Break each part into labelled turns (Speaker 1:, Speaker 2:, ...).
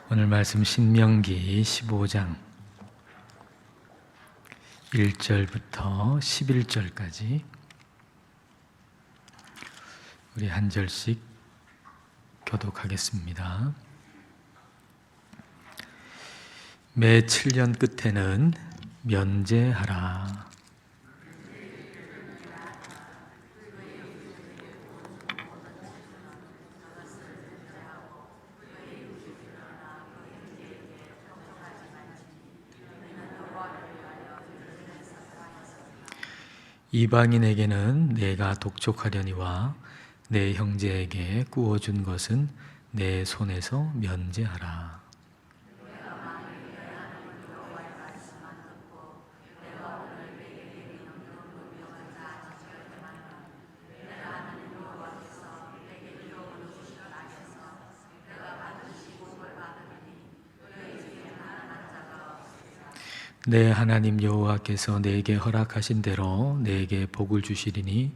Speaker 1: 오늘 말씀 신명기 15장 1절부터 11절까지 우리 한 절씩 교독하겠습니다. 매 7년 끝에는 면제하라. 이방인에게는 내가 독촉하려니와 내 형제에게 구워준 것은 내 손에서 면제하라. 내 하나님 여호와께서 내게 허락하신 대로 내게 복을 주시리니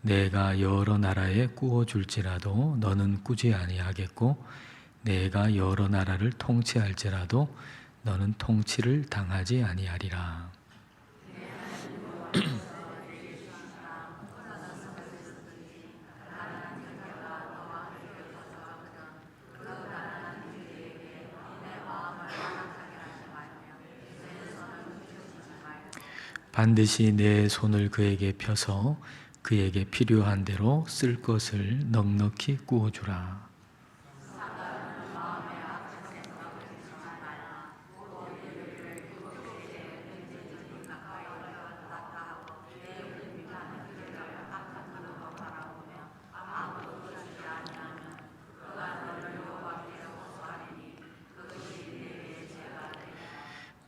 Speaker 1: 내가 여러 나라에 꾸어 줄지라도 너는 꾸지 아니하겠고 내가 여러 나라를 통치할지라도 너는 통치를 당하지 아니하리라. 반드시 내 손을 그에게 펴서 그에게 필요한 대로 쓸 것을 넉넉히 구워주라.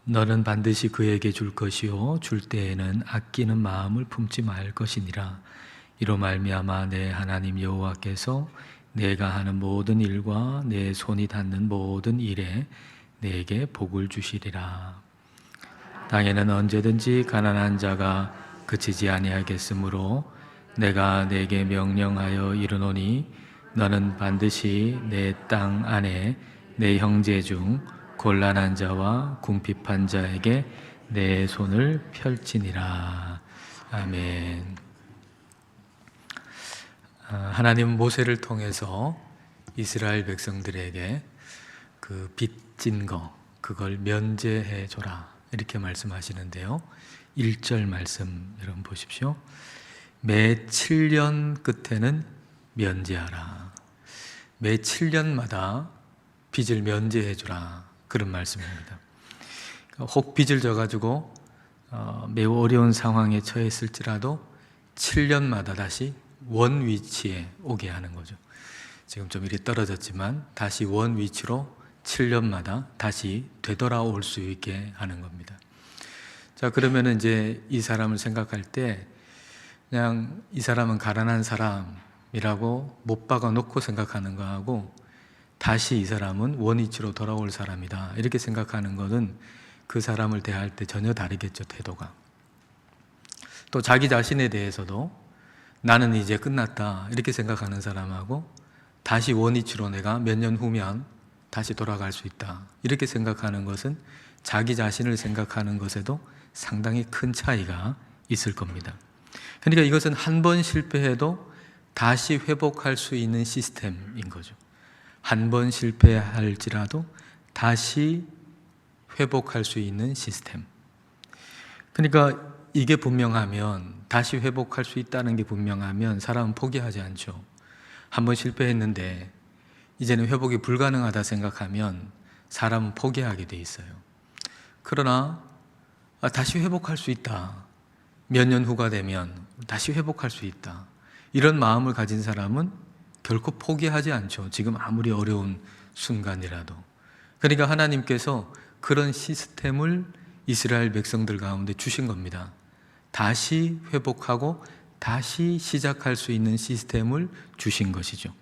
Speaker 1: 너는 반드시 그에게 줄 것이요 줄 때에는 아끼는 마음을 품지 말 것이니라. 이로 말미암아 내 하나님 여호와께서 내가 하는 모든 일과 내 손이 닿는 모든 일에 내게 복을 주시리라. 땅에는 언제든지 가난한 자가 그치지 아니하겠으므로 내가 내게 명령하여 이르노니 너는 반드시 내 땅 안에 내 형제 중 곤란한 자와 궁핍한 자에게 내 손을 펼치니라. 아멘. 하나님은 모세를 통해서 이스라엘 백성들에게 그 빚진 거 그걸 면제해 줘라 이렇게 말씀하시는데요. 1절 말씀 여러분 보십시오. 매 7년 끝에는 면제하라. 매 7년마다 빚을 면제해 주라. 그런 말씀입니다. 혹 빚을 져가지고 매우 어려운 상황에 처했을지라도 7년마다 다시 원 위치에 오게 하는 거죠. 지금 좀 이리 떨어졌지만 다시 원 위치로 7년마다 다시 되돌아올 수 있게 하는 겁니다. 자, 그러면 이제 이 사람을 생각할 때 그냥 이 사람은 가난한 사람이라고 못 박아 놓고 생각하는 거하고 다시 이 사람은 원위치로 돌아올 사람이다 이렇게 생각하는 것은 그 사람을 대할 때 전혀 다르겠죠. 태도가. 또 자기 자신에 대해서도 나는 이제 끝났다 이렇게 생각하는 사람하고 다시 원위치로 내가 몇 년 후면 다시 돌아갈 수 있다 이렇게 생각하는 것은 자기 자신을 생각하는 것에도 상당히 큰 차이가 있을 겁니다. 그러니까 이것은 한 번 실패해도 다시 회복할 수 있는 시스템인 거죠. 한 번 실패할지라도 다시 회복할 수 있는 시스템. 그러니까 이게 분명하면, 다시 회복할 수 있다는 게 분명하면 사람은 포기하지 않죠. 한 번 실패했는데 이제는 회복이 불가능하다 생각하면 사람은 포기하게 돼 있어요. 그러나 다시 회복할 수 있다. 몇 년 후가 되면 다시 회복할 수 있다. 이런 마음을 가진 사람은 결코 포기하지 않죠. 지금 아무리 어려운 순간이라도. 그러니까 하나님께서 그런 시스템을 이스라엘 백성들 가운데 주신 겁니다. 다시 회복하고 다시 시작할 수 있는 시스템을 주신 것이죠.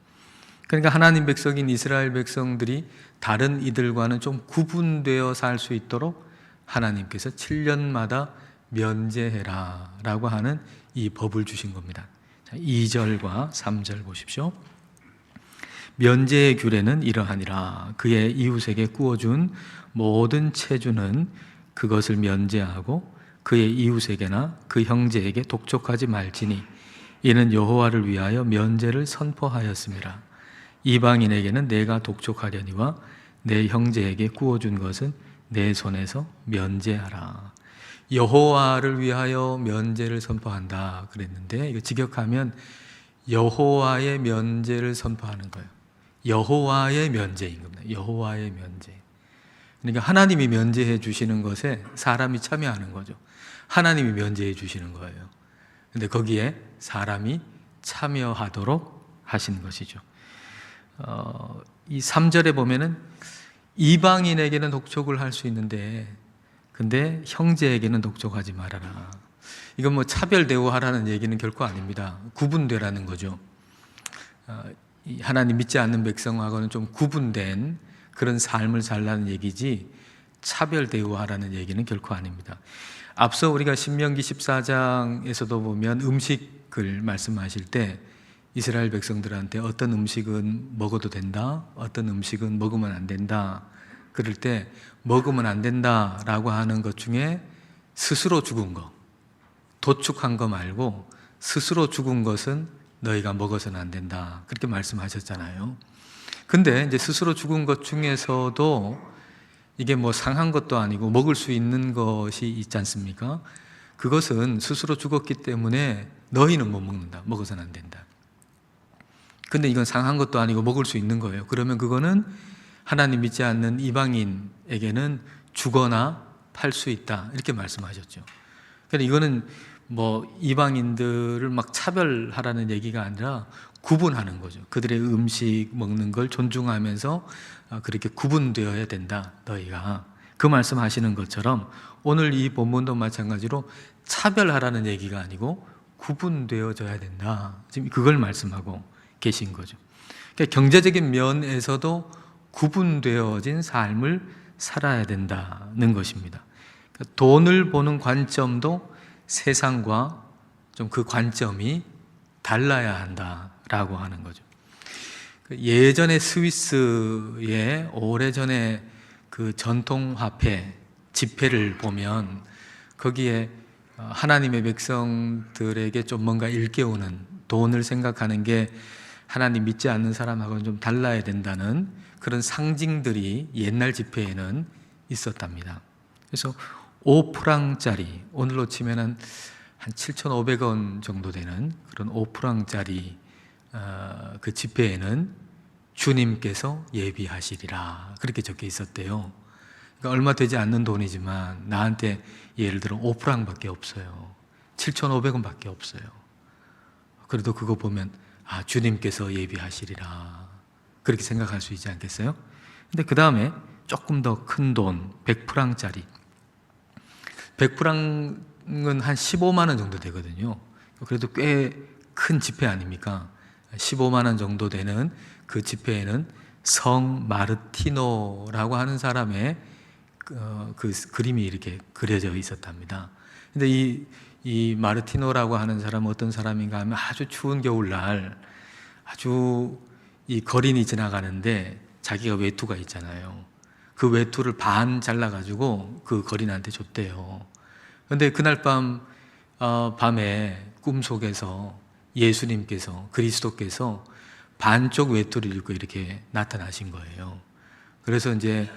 Speaker 1: 그러니까 하나님 백성인 이스라엘 백성들이 다른 이들과는 좀 구분되어 살 수 있도록 하나님께서 7년마다 면제해라 라고 하는 이 법을 주신 겁니다. 2절과 3절 보십시오. 면제의 규례는 이러하니라. 그의 이웃에게 구워준 모든 체주는 그것을 면제하고 그의 이웃에게나 그 형제에게 독촉하지 말지니 이는 여호와를 위하여 면제를 선포하였음이라. 이방인에게는 내가 독촉하려니와 내 형제에게 구워준 것은 내 손에서 면제하라. 여호와를 위하여 면제를 선포한다 그랬는데, 이거 직역하면 여호와의 면제를 선포하는 거예요. 여호와의 면제인 겁니다. 여호와의 면제. 그러니까 하나님이 면제해 주시는 것에 사람이 참여하는 거죠. 하나님이 면제해 주시는 거예요. 근데 거기에 사람이 참여하도록 하신 것이죠. 이 3절에 보면은 이방인에게는 독촉을 할 수 있는데 근데 형제에게는 독촉하지 말아라. 이건 뭐 차별 대우하라는 얘기는 결코 아닙니다. 구분되라는 거죠. 하나님 믿지 않는 백성하고는 좀 구분된 그런 삶을 살라는 얘기지 차별 대우하라는 얘기는 결코 아닙니다. 앞서 우리가 신명기 14장에서도 보면 음식을 말씀하실 때 이스라엘 백성들한테 어떤 음식은 먹어도 된다, 어떤 음식은 먹으면 안 된다. 그럴 때 먹으면 안 된다라고 하는 것 중에 스스로 죽은 거, 도축한 거 말고 스스로 죽은 것은 너희가 먹어서는 안 된다. 그렇게 말씀하셨잖아요. 근데 이제 스스로 죽은 것 중에서도 이게 뭐 상한 것도 아니고 먹을 수 있는 것이 있지 않습니까? 그것은 스스로 죽었기 때문에 너희는 못 먹는다. 먹어서는 안 된다. 근데 이건 상한 것도 아니고 먹을 수 있는 거예요. 그러면 그거는 하나님 믿지 않는 이방인에게는 주거나 팔 수 있다. 이렇게 말씀하셨죠. 그러니까 이거는 뭐 이방인들을 막 차별하라는 얘기가 아니라 구분하는 거죠. 그들의 음식 먹는 걸 존중하면서 그렇게 구분되어야 된다. 너희가 그 말씀하시는 것처럼 오늘 이 본문도 마찬가지로 차별하라는 얘기가 아니고 구분되어져야 된다. 지금 그걸 말씀하고 계신 거죠. 그러니까 경제적인 면에서도 구분되어진 삶을 살아야 된다는 것입니다. 그러니까 돈을 보는 관점도 세상과 좀 그 관점이 달라야 한다라고 하는 거죠. 예전에 스위스의 오래전에 그 전통화폐 지폐를 보면 거기에 하나님의 백성들에게 좀 뭔가 일깨우는, 돈을 생각하는 게 하나님 믿지 않는 사람하고는 좀 달라야 된다는 그런 상징들이 옛날 지폐에는 있었답니다. 그래서 5프랑짜리, 오늘로 치면은 한 7,500원 정도 되는 그런 5프랑짜리 그 지폐에는 주님께서 예비하시리라 그렇게 적혀 있었대요. 그러니까 얼마 되지 않는 돈이지만 나한테 예를 들어 5프랑밖에 없어요. 7,500원밖에 없어요. 그래도 그거 보면 주님께서 예비하시리라 그렇게 생각할 수 있지 않겠어요? 근데 그 다음에 조금 더 큰 돈, 100프랑짜리. 100프랑은 한 15만 원 정도 되거든요. 그래도 꽤 큰 지폐 아닙니까? 15만 원 정도 되는 그 지폐에는 성 마르티노라고 하는 사람의 그 그림이 이렇게 그려져 있었답니다. 근데 이 마르티노라고 하는 사람은 어떤 사람인가 하면 아주 추운 겨울날 아주 이 거린이 지나가는데 자기가 외투가 있잖아요. 그 외투를 반 잘라가지고 그 거린한테 줬대요. 근데 그날 밤에 꿈속에서 예수님께서, 그리스도께서 반쪽 외투를 입고 이렇게 나타나신 거예요. 그래서 이제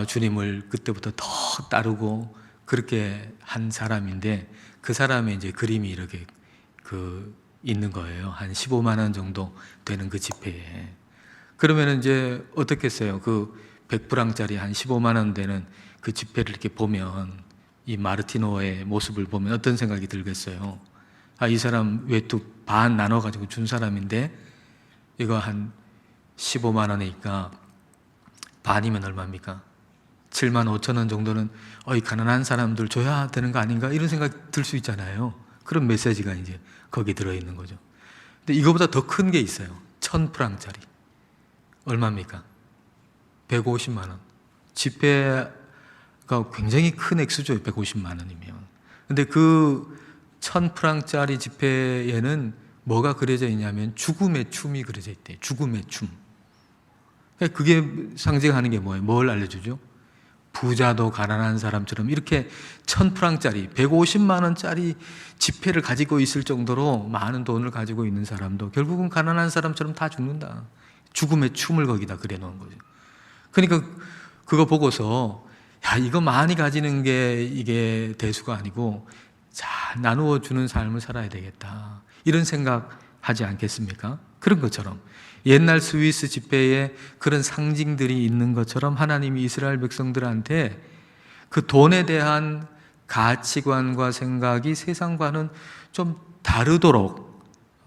Speaker 1: 주님을 그때부터 더 따르고 그렇게 한 사람인데 그 사람의 이제 그림이 이렇게 있는 거예요. 한 15만 원 정도 되는 그 지폐에. 그러면 이제 어떻겠어요? 그 100프랑짜리 한 15만 원 되는 그 지폐를 이렇게 보면 이 마르티노의 모습을 보면 어떤 생각이 들겠어요? 이 사람 외투 반 나눠가지고 준 사람인데 이거 한 15만 원이니까 반이면 얼마입니까? 7만 5천 원 정도는 이 가난한 사람들 줘야 되는 거 아닌가? 이런 생각 들 수 있잖아요. 그런 메시지가 이제 거기 들어있는 거죠. 근데 이거보다 더 큰 게 있어요. 1000프랑짜리. 얼마입니까? 150만 원. 지폐가 굉장히 큰 액수죠. 150만 원이면. 근데 그 1000프랑짜리 지폐에는 뭐가 그려져 있냐면 죽음의 춤이 그려져 있대요. 죽음의 춤. 그게 상징하는 게 뭐예요? 뭘 알려주죠? 부자도 가난한 사람처럼 이렇게 1000프랑짜리 150만 원짜리 지폐를 가지고 있을 정도로 많은 돈을 가지고 있는 사람도 결국은 가난한 사람처럼 다 죽는다. 죽음의 춤을 거기다 그려놓은 거죠. 그러니까 그거 보고서 야, 이거 많이 가지는 게 이게 대수가 아니고 잘 나누어 주는 삶을 살아야 되겠다, 이런 생각 하지 않겠습니까? 그런 것처럼 옛날 스위스 지폐에 그런 상징들이 있는 것처럼 하나님이 이스라엘 백성들한테 그 돈에 대한 가치관과 생각이 세상과는 좀 다르도록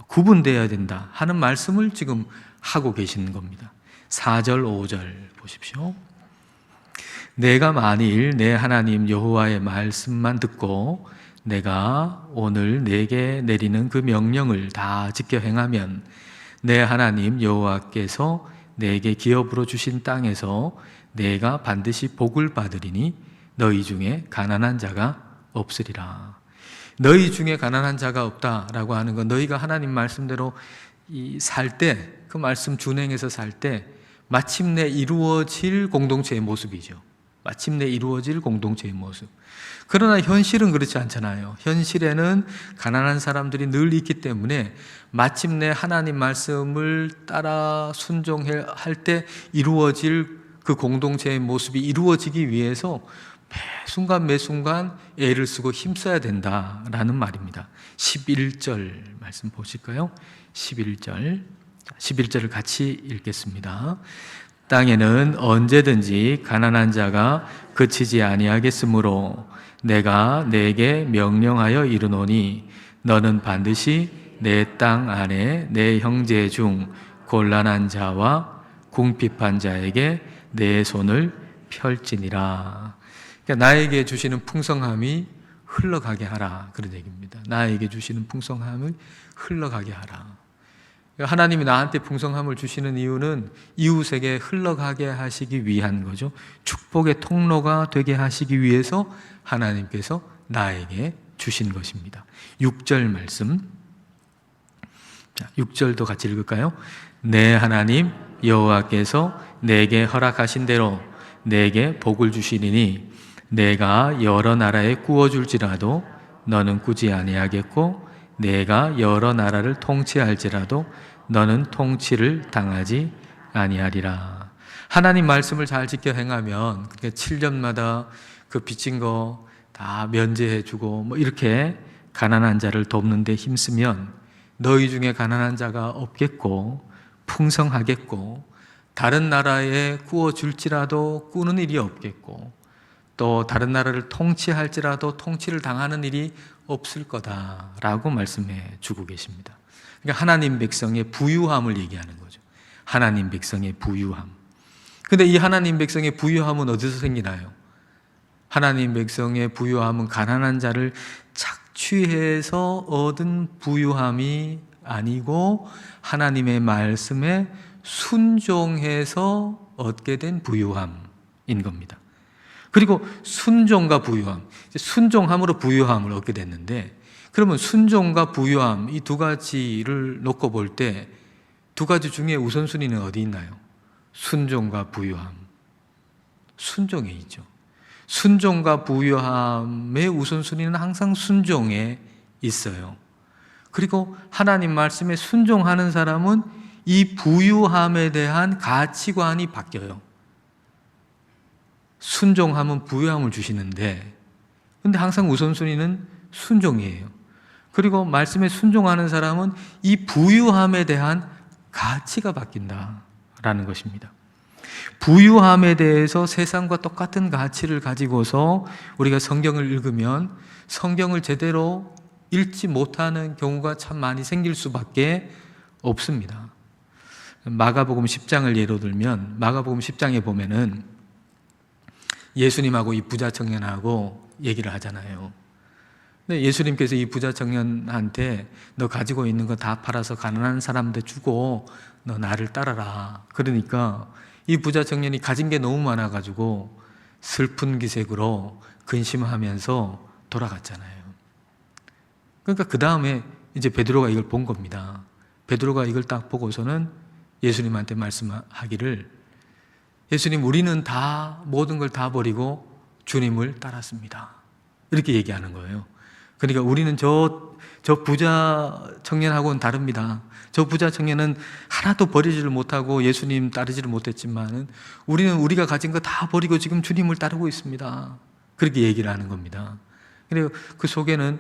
Speaker 1: 구분되어야 된다 하는 말씀을 지금 하고 계시는 겁니다. 4절 5절 보십시오. 내가 만일 내 하나님 여호와의 말씀만 듣고 내가 오늘 내게 내리는 그 명령을 다 지켜 행하면 내 하나님 여호와께서 내게 기업으로 주신 땅에서 내가 반드시 복을 받으리니 너희 중에 가난한 자가 없으리라. 너희 중에 가난한 자가 없다라고 하는 건 너희가 하나님 말씀대로 살 때, 그 말씀 준행해서 살 때 마침내 이루어질 공동체의 모습이죠. 마침내 이루어질 공동체의 모습. 그러나 현실은 그렇지 않잖아요. 현실에는 가난한 사람들이 늘 있기 때문에 마침내 하나님 말씀을 따라 순종할 때 이루어질 그 공동체의 모습이 이루어지기 위해서 매 순간 매 순간 애를 쓰고 힘써야 된다라는 말입니다. 11절 말씀 보실까요? 11절을 같이 읽겠습니다. 땅에는 언제든지 가난한 자가 그치지 아니하겠으므로 내가 내게 명령하여 이르노니 너는 반드시 내 땅 안에 내 형제 중 곤란한 자와 궁핍한 자에게 내 손을 펼지니라. 그러니까 나에게 주시는 풍성함이 흘러가게 하라, 그런 얘기입니다. 나에게 주시는 풍성함을 흘러가게 하라. 하나님이 나한테 풍성함을 주시는 이유는 이웃에게 흘러가게 하시기 위한 거죠. 축복의 통로가 되게 하시기 위해서 하나님께서 나에게 주신 것입니다. 6절 말씀, 6절도 같이 읽을까요? 내 하나님 여호와께서 내게 허락하신 대로 내게 복을 주시리니 내가 여러 나라에 구워줄지라도 너는 꾸지 아니하겠고 내가 여러 나라를 통치할지라도 너는 통치를 당하지 아니하리라. 하나님 말씀을 잘 지켜 행하면, 그러니까 7년마다 그 빚진 거 다 면제해주고 뭐 이렇게 가난한 자를 돕는 데 힘쓰면 너희 중에 가난한 자가 없겠고 풍성하겠고 다른 나라에 구워줄지라도 꾸는 일이 없겠고 또 다른 나라를 통치할지라도 통치를 당하는 일이 없을 거다라고 말씀해 주고 계십니다. 그러니까 하나님 백성의 부유함을 얘기하는 거죠. 하나님 백성의 부유함. 근데 이 하나님 백성의 부유함은 어디서 생기나요? 하나님 백성의 부유함은 가난한 자를 착취해서 얻은 부유함이 아니고 하나님의 말씀에 순종해서 얻게 된 부유함인 겁니다. 그리고 순종과 부유함, 순종함으로 부유함을 얻게 됐는데, 그러면 순종과 부유함 이 두 가지를 놓고 볼 때 두 가지 중에 우선순위는 어디 있나요? 순종과 부유함. 순종에 있죠. 순종과 부유함의 우선순위는 항상 순종에 있어요. 그리고 하나님 말씀에 순종하는 사람은 이 부유함에 대한 가치관이 바뀌어요. 순종하면 부유함을 주시는데, 근데 항상 우선순위는 순종이에요. 그리고 말씀에 순종하는 사람은 이 부유함에 대한 가치가 바뀐다라는 것입니다. 부유함에 대해서 세상과 똑같은 가치를 가지고서 우리가 성경을 읽으면 성경을 제대로 읽지 못하는 경우가 참 많이 생길 수밖에 없습니다. 마가복음 10장을 예로 들면 마가복음 10장에 보면은 예수님하고 이 부자 청년하고 얘기를 하잖아요. 근데 예수님께서 이 부자 청년한테 너 가지고 있는 거 다 팔아서 가난한 사람한테 주고 너 나를 따라라. 그러니까 이 부자 청년이 가진 게 너무 많아가지고 슬픈 기색으로 근심하면서 돌아갔잖아요. 그러니까 그 다음에 이제 베드로가 이걸 본 겁니다. 베드로가 이걸 딱 보고서는 예수님한테 말씀하기를 예수님, 우리는 다 모든 걸 다 버리고 주님을 따랐습니다. 이렇게 얘기하는 거예요. 그러니까 우리는 저 부자 청년하고는 다릅니다. 저 부자 청년은 하나도 버리지를 못하고 예수님 따르지를 못했지만 우리는 우리가 가진 거 다 버리고 지금 주님을 따르고 있습니다. 그렇게 얘기를 하는 겁니다. 그리고 그 속에는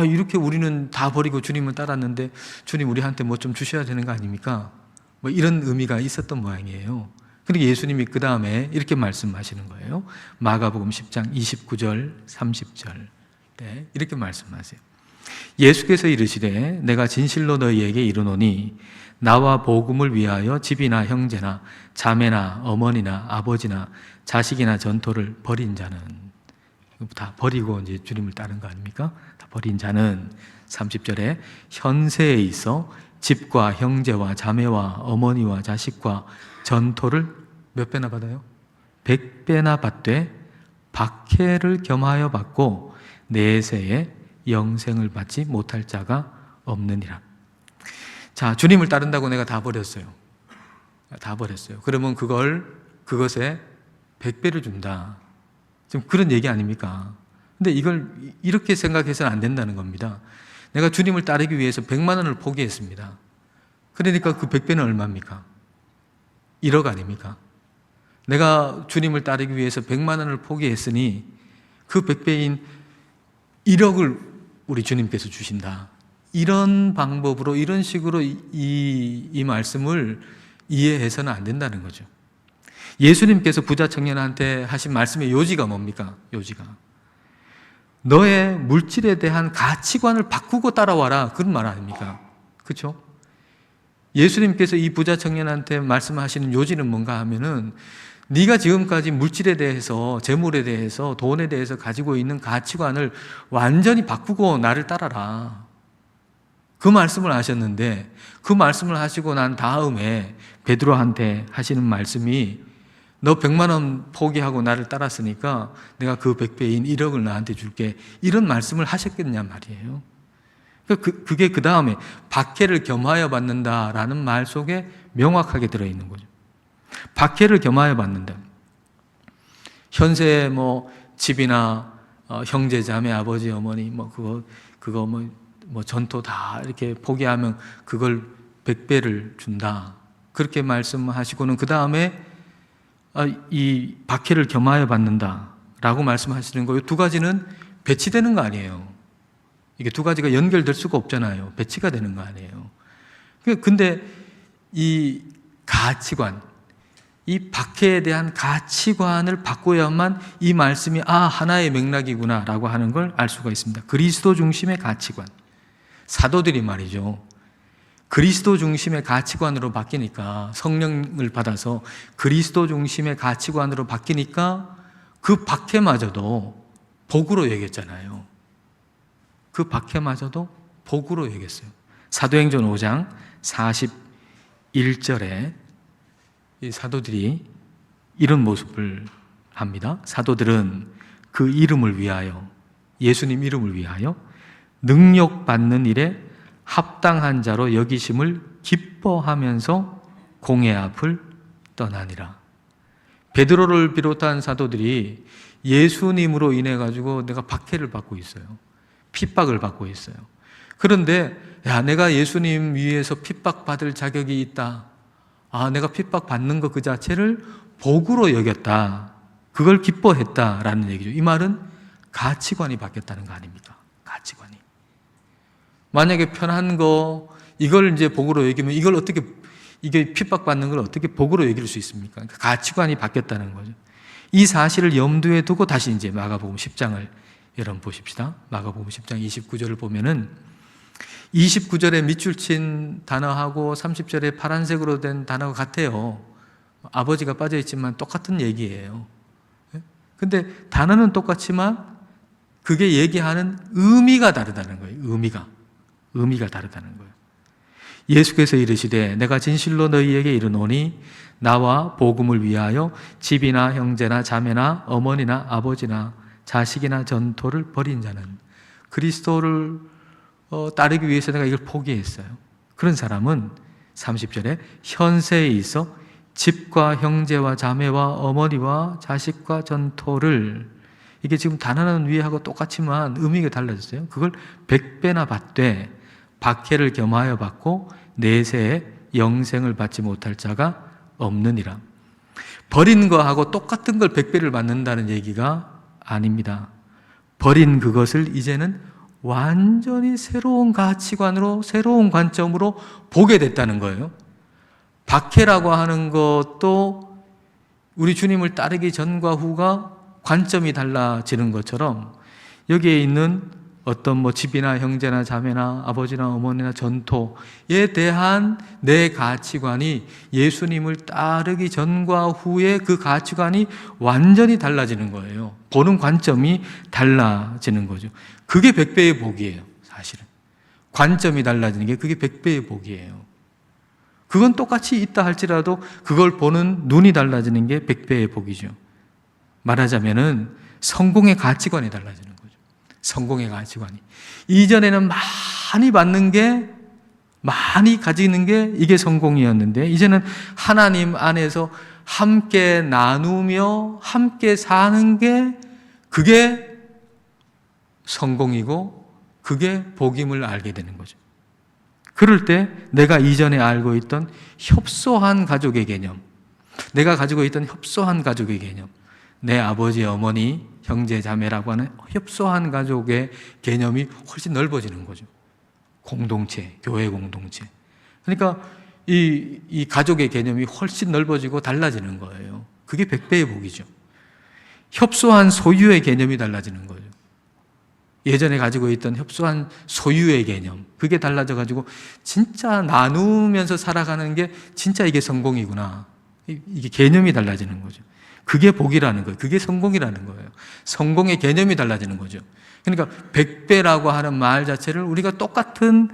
Speaker 1: 이렇게 우리는 다 버리고 주님을 따랐는데 주님 우리한테 뭐 좀 주셔야 되는 거 아닙니까? 뭐 이런 의미가 있었던 모양이에요. 그리고 예수님이 그 다음에 이렇게 말씀하시는 거예요. 마가복음 10장 29절 30절 이렇게 말씀하세요. 예수께서 이르시되 내가 진실로 너희에게 이르노니 나와 복음을 위하여 집이나 형제나 자매나 어머니나 아버지나 자식이나 전토를 버린 자는, 다 버리고 이제 주님을 따른 거 아닙니까? 다 버린 자는 30절에 현세에 있어 집과 형제와 자매와 어머니와 자식과 전토를 몇 배나 받아요? 100배나 받되 박해를 겸하여 받고 내세에 영생을 받지 못할 자가 없느니라. 자, 주님을 따른다고 내가 다 버렸어요. 다 버렸어요. 그러면 그것에 100배를 준다. 지금 그런 얘기 아닙니까? 근데 이걸 이렇게 생각해서는 안 된다는 겁니다. 내가 주님을 따르기 위해서 100만 원을 포기했습니다. 그러니까 그 100배는 얼마입니까? 1억 아닙니까? 내가 주님을 따르기 위해서 100만 원을 포기했으니 그 100배인 1억을 우리 주님께서 주신다. 이런 방법으로, 이런 식으로 이 말씀을 이해해서는 안 된다는 거죠. 예수님께서 부자 청년한테 하신 말씀의 요지가 뭡니까? 요지가 너의 물질에 대한 가치관을 바꾸고 따라와라, 그런 말 아닙니까? 그렇죠? 예수님께서 이 부자 청년한테 말씀하시는 요지는 뭔가 하면은 네가 지금까지 물질에 대해서, 재물에 대해서, 돈에 대해서 가지고 있는 가치관을 완전히 바꾸고 나를 따라라. 그 말씀을 하셨는데, 그 말씀을 하시고 난 다음에 베드로한테 하시는 말씀이 너 100만 원 포기하고 나를 따랐으니까 내가 그 100배인 1억을 나한테 줄게, 이런 말씀을 하셨겠냐 말이에요. 그게 그 다음에 박해를 겸하여 받는다라는 말 속에 명확하게 들어있는 거죠. 박해를 겸하여 받는다. 현재 뭐 집이나 형제, 자매, 아버지, 어머니 그거 뭐 전토 다 이렇게 포기하면 그걸 100배를 준다. 그렇게 말씀하시고는 그 다음에 이 박해를 겸하여 받는다라고 말씀하시는 거예요. 두 가지는 배치되는 거 아니에요. 이게 두 가지가 연결될 수가 없잖아요. 배치가 되는 거 아니에요. 근데 이 가치관, 이 박해에 대한 가치관을 바꿔야만 이 말씀이 하나의 맥락이구나 라고 하는 걸 알 수가 있습니다. 그리스도 중심의 가치관. 사도들이 말이죠, 그리스도 중심의 가치관으로 바뀌니까, 성령을 받아서 그리스도 중심의 가치관으로 바뀌니까 그 박해마저도 복으로 여겼잖아요. 그 박해마저도 복으로 여겼어요. 사도행전 5장 41절에 이 사도들이 이런 모습을 합니다. 사도들은 그 이름을 위하여, 예수님 이름을 위하여 능력받는 일에 합당한 자로 여기심을 기뻐하면서 공회 앞을 떠나니라. 베드로를 비롯한 사도들이 예수님으로 인해 가지고 내가 박해를 받고 있어요. 핍박을 받고 있어요. 그런데 내가 예수님 위해서 핍박받을 자격이 있다. 내가 핍박받는 것 그 자체를 복으로 여겼다. 그걸 기뻐했다라는 얘기죠. 이 말은 가치관이 바뀌었다는 거 아닙니까? 가치관이. 만약에 편한 거, 이걸 이제 복으로 여기면 이게 핍박받는 걸 어떻게 복으로 여길 수 있습니까? 그러니까 가치관이 바뀌었다는 거죠. 이 사실을 염두에 두고 다시 이제 마가복음 10장을 여러분 보십시다. 마가복음 10장 29절을 보면은 29절에 밑줄 친 단어하고 30절에 파란색으로 된 단어가 같아요. 아버지가 빠져있지만 똑같은 얘기예요. 근데 단어는 똑같지만 그게 얘기하는 의미가 다르다는 거예요. 의미가 다르다는 거예요. 예수께서 이르시되 내가 진실로 너희에게 이르노니 나와 복음을 위하여 집이나 형제나 자매나 어머니나 아버지나 자식이나 전토를 버린 자는, 그리스도를 따르기 위해서 내가 이걸 포기했어요. 그런 사람은 30절에 현세에 있어 집과 형제와 자매와 어머니와 자식과 전토를, 이게 지금 단어는 위에하고 똑같지만 의미가 달라졌어요. 그걸 100배나 받되 박해를 겸하여 받고 내세에 영생을 받지 못할 자가 없느니라. 버린 거하고 똑같은 걸 100배를 받는다는 얘기가 아닙니다. 버린 그것을 이제는 완전히 새로운 가치관으로, 새로운 관점으로 보게 됐다는 거예요. 박해라고 하는 것도 우리 주님을 따르기 전과 후가 관점이 달라지는 것처럼 여기에 있는 어떤 집이나 형제나 자매나 아버지나 어머니나 전토에 대한 내 가치관이 예수님을 따르기 전과 후에 그 가치관이 완전히 달라지는 거예요. 보는 관점이 달라지는 거죠. 그게 100배의 복이에요, 사실은. 관점이 달라지는 게 그게 100배의 복이에요. 그건 똑같이 있다 할지라도 그걸 보는 눈이 달라지는 게 100배의 복이죠. 말하자면은 성공의 가치관이 달라지는 거죠. 성공의 가치관이. 이전에는 많이 받는 게, 많이 가지는 게 이게 성공이었는데, 이제는 하나님 안에서 함께 나누며 함께 사는 게 그게 성공이고 그게 복임을 알게 되는 거죠. 그럴 때 내가 이전에 알고 있던 협소한 가족의 개념, 내가 가지고 있던 협소한 가족의 개념, 내 아버지, 어머니, 형제, 자매라고 하는 협소한 가족의 개념이 훨씬 넓어지는 거죠. 공동체, 교회 공동체. 그러니까 이 가족의 개념이 훨씬 넓어지고 달라지는 거예요. 그게 100배의 복이죠. 협소한 소유의 개념이 달라지는 거죠. 예전에 가지고 있던 협소한 소유의 개념, 그게 달라져가지고 진짜 나누면서 살아가는 게 진짜 이게 성공이구나. 이게 개념이 달라지는 거죠. 그게 복이라는 거예요. 그게 성공이라는 거예요. 성공의 개념이 달라지는 거죠. 그러니까 100배라고 하는 말 자체를 우리가 똑같은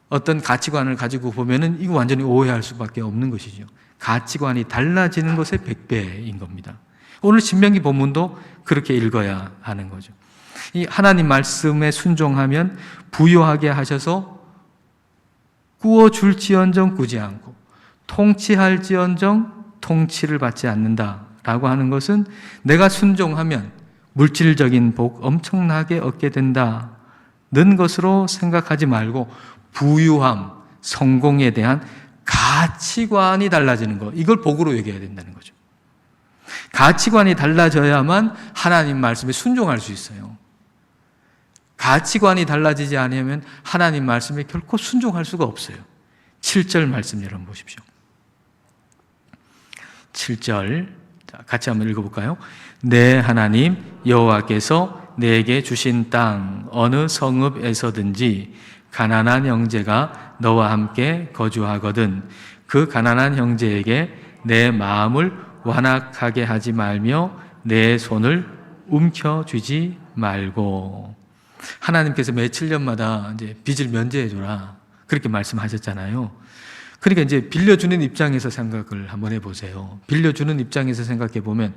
Speaker 1: 어떤 가치관을 가지고 보면은 이거 완전히 오해할 수밖에 없는 것이죠. 가치관이 달라지는 것의 100배인 겁니다. 오늘 신명기 본문도 그렇게 읽어야 하는 거죠. 이 하나님 말씀에 순종하면 부요하게 하셔서 구워줄지언정 꾸지 않고 통치할지언정 통치를 받지 않는다라고 하는 것은 내가 순종하면 물질적인 복 엄청나게 얻게 된다는 것으로 생각하지 말고 부유함, 성공에 대한 가치관이 달라지는 것, 이걸 복으로 여겨야 된다는 거죠. 가치관이 달라져야만 하나님 말씀에 순종할 수 있어요. 가치관이 달라지지 않으면 하나님 말씀에 결코 순종할 수가 없어요. 7절 말씀 여러분 보십시오. 7절 같이 한번 읽어볼까요? 내 하나님 여호와께서 내게 주신 땅 어느 성읍에서든지 가난한 형제가 너와 함께 거주하거든 그 가난한 형제에게 내 마음을 완악하게 하지 말며 내 손을 움켜쥐지 말고. 하나님께서 매 7년마다 이제 빚을 면제해줘라 그렇게 말씀하셨잖아요. 그러니까 이제 빌려주는 입장에서 생각을 한번 해보세요. 빌려주는 입장에서 생각해 보면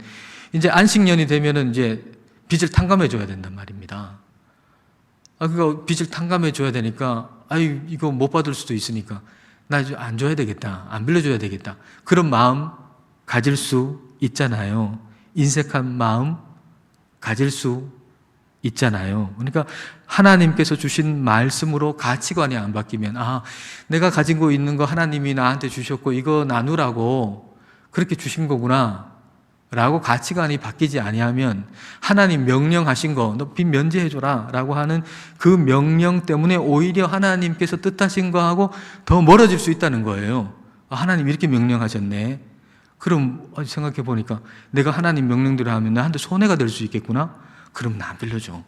Speaker 1: 이제 안식년이 되면은 이제 빚을 탕감해줘야 된단 말입니다. 그거 빚을 탕감해줘야 되니까 아유 이거 못 받을 수도 있으니까 나 이제 안 줘야 되겠다, 안 빌려줘야 되겠다, 그런 마음 가질 수 있잖아요. 인색한 마음 가질 수 있잖아요. 그러니까 하나님께서 주신 말씀으로 가치관이 안 바뀌면 내가 가지고 있는 거 하나님이 나한테 주셨고 이거 나누라고 그렇게 주신 거구나 라고 가치관이 바뀌지 아니하면 하나님 명령하신 거 너 빚 면제해줘라 라고 하는 그 명령 때문에 오히려 하나님께서 뜻하신 거하고 더 멀어질 수 있다는 거예요. 하나님 이렇게 명령하셨네. 그럼 생각해 보니까 내가 하나님 명령대로 하면 나한테 손해가 될 수 있겠구나. 그럼 나 빌려줘.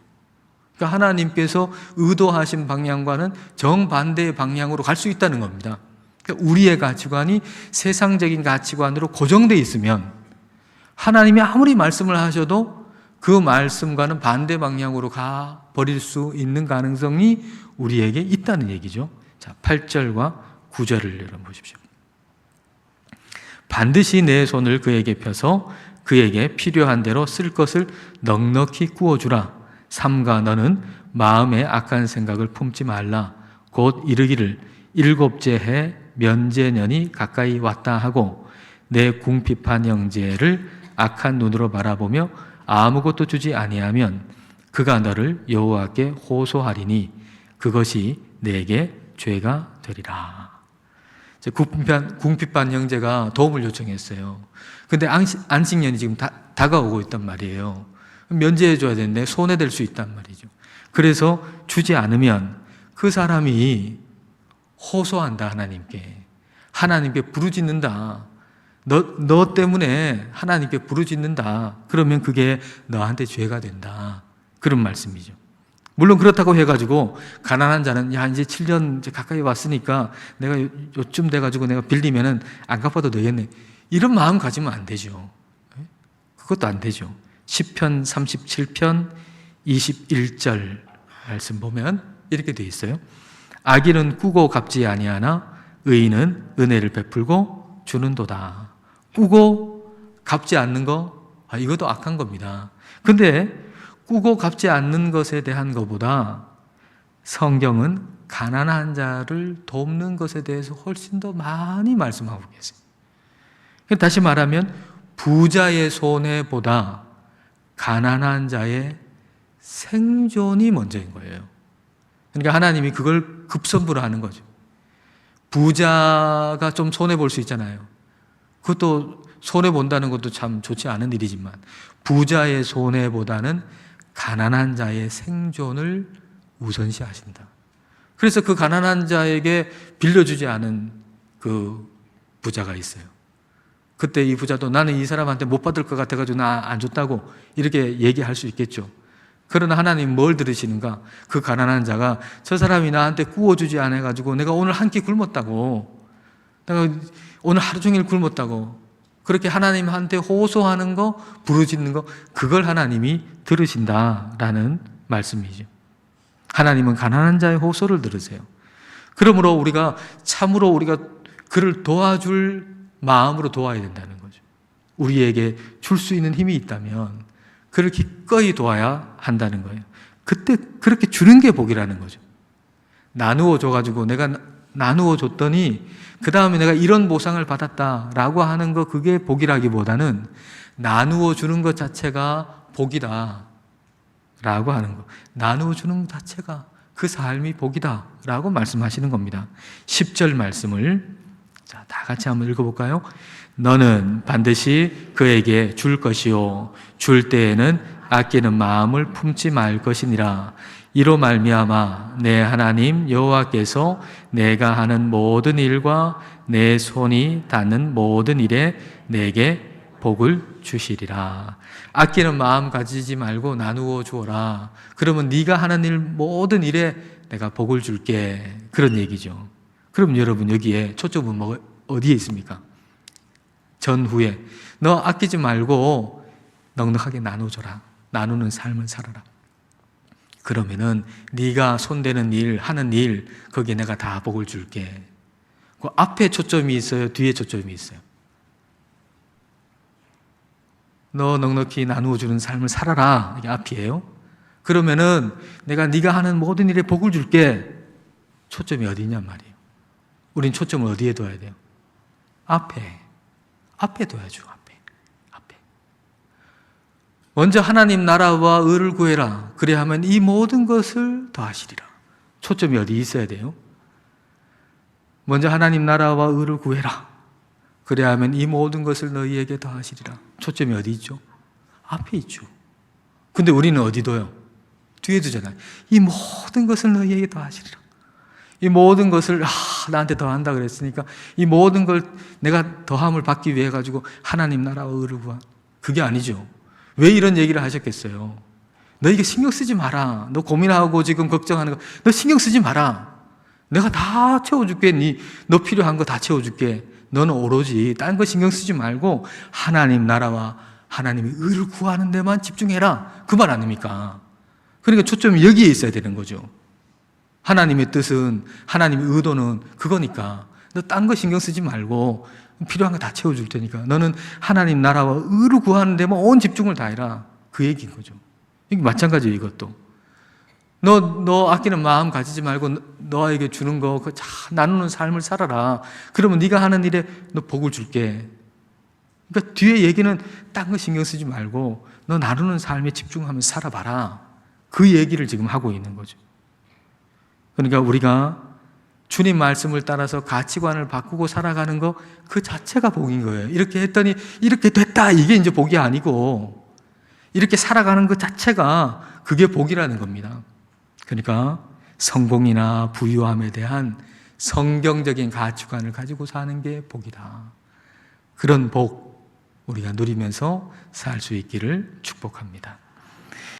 Speaker 1: 그러니까 하나님께서 의도하신 방향과는 정반대의 방향으로 갈 수 있다는 겁니다. 그러니까 우리의 가치관이 세상적인 가치관으로 고정되어 있으면 하나님이 아무리 말씀을 하셔도 그 말씀과는 반대 방향으로 가버릴 수 있는 가능성이 우리에게 있다는 얘기죠. 자, 8절과 9절을 여러분 보십시오. 반드시 내 손을 그에게 펴서 그에게 필요한 대로 쓸 것을 넉넉히 구워주라. 삼가 너는 마음에 악한 생각을 품지 말라. 곧 이르기를 7째 해 면제년이 가까이 왔다 하고 내 궁핍한 형제를 악한 눈으로 바라보며 아무것도 주지 아니하면 그가 너를 여호와께 호소하리니 그것이 내게 죄가 되리라. 궁핍한 형제가 도움을 요청했어요. 근데 안식년이 지금 다가오고 있단 말이에요. 면제해 줘야 되는데 손해될 수 있단 말이죠. 그래서 주지 않으면 그 사람이 호소한다. 하나님께 부르짖는다. 너 때문에 하나님께 부르짖는다. 그러면 그게 너한테 죄가 된다. 그런 말씀이죠. 물론 그렇다고 해가지고 가난한 자는 이제 7년 가까이 왔으니까 내가 요쯤 돼가지고 내가 빌리면은 안 갚아도 되겠네. 이런 마음 가지면 안 되죠. 그것도 안 되죠. 시편 37편 21절 말씀 보면 이렇게 돼 있어요. 악인은 꾸고 갚지 아니하나 의인은 은혜를 베풀고 주는도다. 꾸고 갚지 않는 거, 이것도 악한 겁니다. 근데 꾸고 갚지 않는 것에 대한 것보다 성경은 가난한 자를 돕는 것에 대해서 훨씬 더 많이 말씀하고 계세요. 다시 말하면 부자의 손해보다 가난한 자의 생존이 먼저인 거예요. 그러니까 하나님이 그걸 급선부로 하는 거죠. 부자가 좀 손해볼 수 있잖아요. 그것도 손해본다는 것도 참 좋지 않은 일이지만 부자의 손해보다는 가난한 자의 생존을 우선시하신다. 그래서 그 가난한 자에게 빌려주지 않은 그 부자가 있어요. 그때 이 부자도 나는 이 사람한테 못 받을 것 같아가지고 나 안 줬다고 이렇게 얘기할 수 있겠죠. 그러나 하나님 뭘 들으시는가? 그 가난한 자가 저 사람이 나한테 구워주지 않아가지고 내가 오늘 한 끼 굶었다고, 내가 오늘 하루 종일 굶었다고 그렇게 하나님한테 호소하는 거, 부르짖는 거, 그걸 하나님이 들으신다라는 말씀이죠. 하나님은 가난한 자의 호소를 들으세요. 그러므로 우리가 참으로 우리가 그를 도와줄 마음으로 도와야 된다는 거죠. 우리에게 줄 수 있는 힘이 있다면 그를 기꺼이 도와야 한다는 거예요. 그때 그렇게 주는 게 복이라는 거죠. 나누어 줘가지고 내가 나누어 줬더니 그 다음에 내가 이런 보상을 받았다라고 하는 거, 그게 복이라기보다는 나누어 주는 것 자체가 복이다 라고 하는 거, 나누어 주는 것 자체가 그 삶이 복이다 라고 말씀하시는 겁니다. 10절 말씀을 다 같이 한번 읽어볼까요? 너는 반드시 그에게 줄 것이요 줄 때에는 아끼는 마음을 품지 말 것이니라. 이로 말미암아 내 하나님 여호와께서 내가 하는 모든 일과 내 손이 닿는 모든 일에 내게 복을 주시리라. 아끼는 마음 가지지 말고 나누어 주어라. 그러면 네가 하는 일 모든 일에 내가 복을 줄게. 그런 얘기죠. 그럼 여러분 여기에 초점은 어디에 있습니까? 전후에 너 아끼지 말고 넉넉하게 나눠줘라. 나누는 삶을 살아라. 그러면은 네가 손대는 일, 하는 일, 거기에 내가 다 복을 줄게. 그 앞에 초점이 있어요? 뒤에 초점이 있어요? 너 넉넉히 나누어 주는 삶을 살아라. 이게 앞이에요. 그러면은 내가 네가 하는 모든 일에 복을 줄게. 초점이 어디냐 말이에요. 우린 초점을 어디에 둬야 돼요? 앞에 둬야죠. 앞에. 먼저 하나님 나라와 의를 구해라. 그래야 하면 이 모든 것을 더하시리라. 초점이 어디 있어야 돼요? 먼저 하나님 나라와 의를 구해라. 그래야 하면 이 모든 것을 너희에게 더하시리라. 초점이 어디 있죠? 앞에 있죠. 근데 우리는 어디 둬요? 뒤에 두잖아요. 이 모든 것을 너희에게 더하시리라. 이 모든 것을 나한테 더한다 그랬으니까 이 모든 걸 내가 더함을 받기 위해 가지고 하나님 나라와 의를 구한, 그게 아니죠. 왜 이런 얘기를 하셨겠어요? 너 이게 신경 쓰지 마라. 너 고민하고 지금 걱정하는 거 너 신경 쓰지 마라. 내가 다 채워줄게. 너 필요한 거 다 채워줄게. 너는 오로지 딴 거 신경 쓰지 말고 하나님 나라와 하나님의 의를 구하는 데만 집중해라. 그 말 아닙니까? 그러니까 초점이 여기에 있어야 되는 거죠. 하나님의 뜻은, 하나님의 의도는 그거니까 너 딴 거 신경 쓰지 말고 필요한 거 다 채워줄 테니까 너는 하나님 나라와 의를 구하는 데만 온 집중을 다해라. 그 얘기인 거죠. 이게 마찬가지예요. 이것도 너 아끼는 마음 가지지 말고 너에게 주는 거 나누는 삶을 살아라. 그러면 네가 하는 일에 너 복을 줄게. 그러니까 뒤에 얘기는 딴 거 신경 쓰지 말고 너 나누는 삶에 집중하면서 살아봐라. 그 얘기를 지금 하고 있는 거죠. 그러니까 우리가 주님 말씀을 따라서 가치관을 바꾸고 살아가는 거 그 자체가 복인 거예요. 이렇게 했더니 이렇게 됐다. 이게 이제 복이 아니고 이렇게 살아가는 것 자체가 그게 복이라는 겁니다. 그러니까 성공이나 부유함에 대한 성경적인 가치관을 가지고 사는 게 복이다. 그런 복 우리가 누리면서 살 수 있기를 축복합니다.